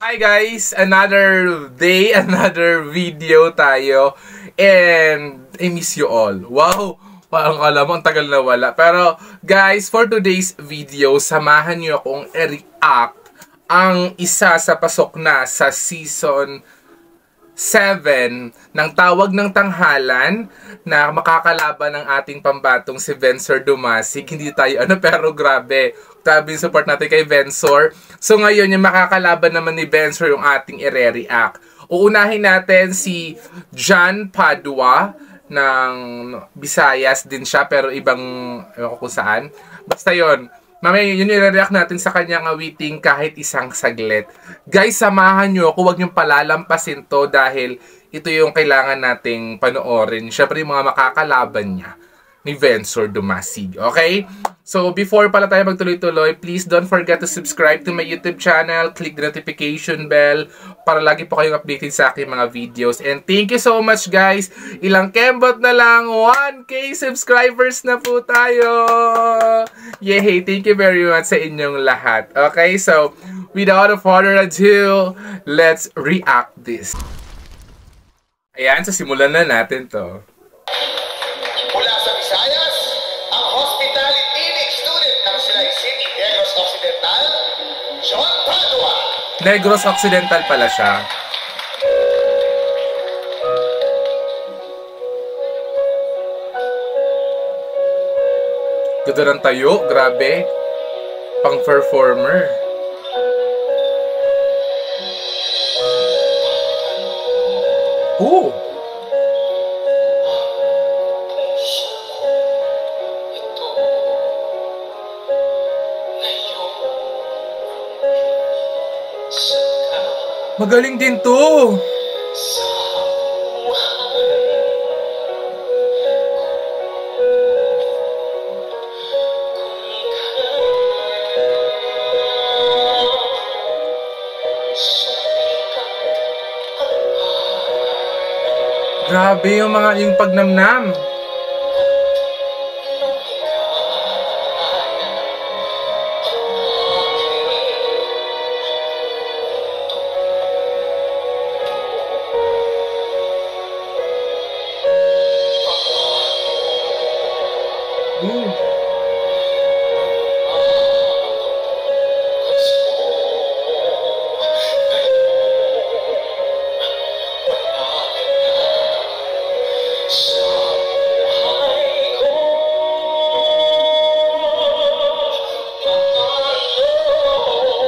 Hi guys! Another day, another video tayo. And I miss you all. Wow! Parang alam mo, ang tagal na wala. Pero guys, for today's video, samahan niyo akong i-react ang isa sa pasok na sa season 7 ng Tawag ng Tanghalan na makakalaban ng ating pambatong si Vencor Dumasig. Hindi tayo pero grabe. Grabe yung support natin kay Vencor. So ngayon yung makakalaban naman ni Vencor yung ating i-react. Uunahin natin si John Padua ng Visayas din siya pero ibang ewan ko kung saan. Basta yon. Mamaya yun i-react natin sa kanyang awiting Kahit Isang Saglit. Guys, samahan nyo ako. Huwag nyo palalampasin to dahil ito yung kailangan nating panoorin. Syempre yung mga makakalaban niya ni Vencor Dumasig. Okay? So, before pala tayo magtuloy-tuloy, please don't forget to subscribe to my YouTube channel. Click the notification bell para lagi po kayong updated sa aking mga videos. And thank you so much, guys. Ilang kembot na lang. 1K subscribers na po tayo. Yay! Thank you very much sa inyong lahat. Okay? So, without further ado, let's react this. Ayan, so simulan na natin to. Mula sa Visayas, ang hospitality clinic student ng Silay City, Negros Occidental, John Padua. Negros Occidental pala siya. Ganda ng tayo, grabe. Pang-performer. Ooh! Magaling din to. Grabe yung pagnamnam.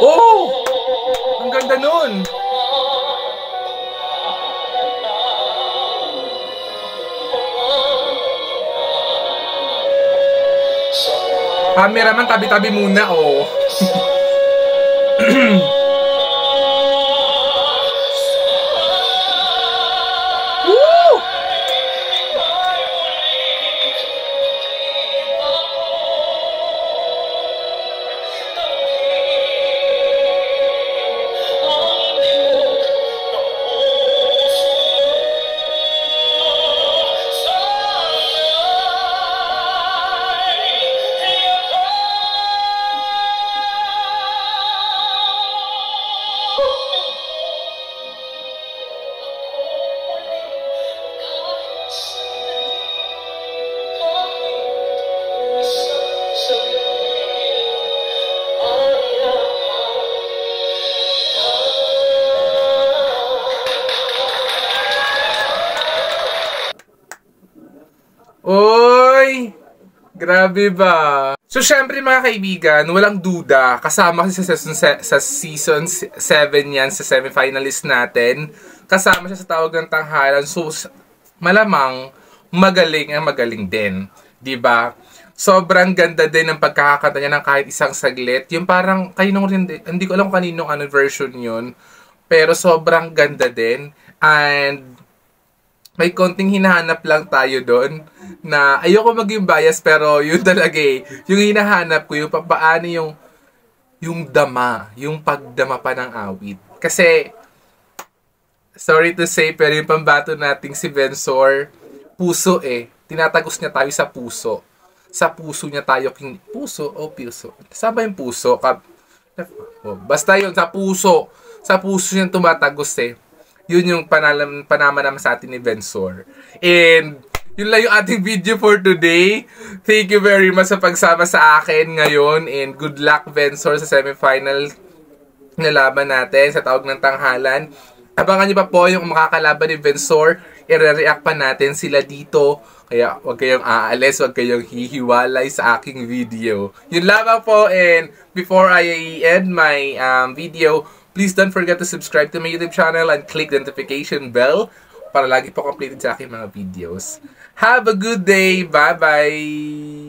Oh! Ang ganda nun! Cameraman, tabi-tabi muna, oh. Woo! Oy! Grabe ba? So, syempre mga kaibigan, walang duda. Kasama siya sa season 7 yan, sa semifinalist natin. Kasama siya sa Tawag ng Tanghalan. So, malamang magaling ang magaling din. Diba? Sobrang ganda din ng pagkakakanta niya ng Kahit Isang Saglit. Yung parang, hindi ko alam kung kaninong version yun. Pero sobrang ganda din. And may konting hinahanap lang tayo doon na ayoko maging bias pero yun talaga eh. Yung hinahanap ko, yung paano yung dama, yung pagdama pa ng awit. Kasi, sorry to say, pero yung pambato nating si Vencor, puso eh. Tinatagos niya tayo sa puso. Sa puso niya tayo, puso o puso? Saan ba yung puso? Basta yun, sa puso. sa puso niyang tumatagos eh. Yun yung panama naman sa atin ni Vensor. And yun lang yung ating video for today. Thank you very much sa pagsama sa akin ngayon. And good luck, Vensor, sa semifinal na laban natin sa Tawag ng Tanghalan. Abangan niyo pa po yung makakalaban ni Vensor. I-react pa natin sila dito. Kaya huwag kayong aalis, huwag kayong hihiwalay sa aking video. Yun lamang po. And before I end my video, please don't forget to subscribe to my YouTube channel and click the notification bell para lagi po completed sa aking mga videos. Have a good day. Bye-bye.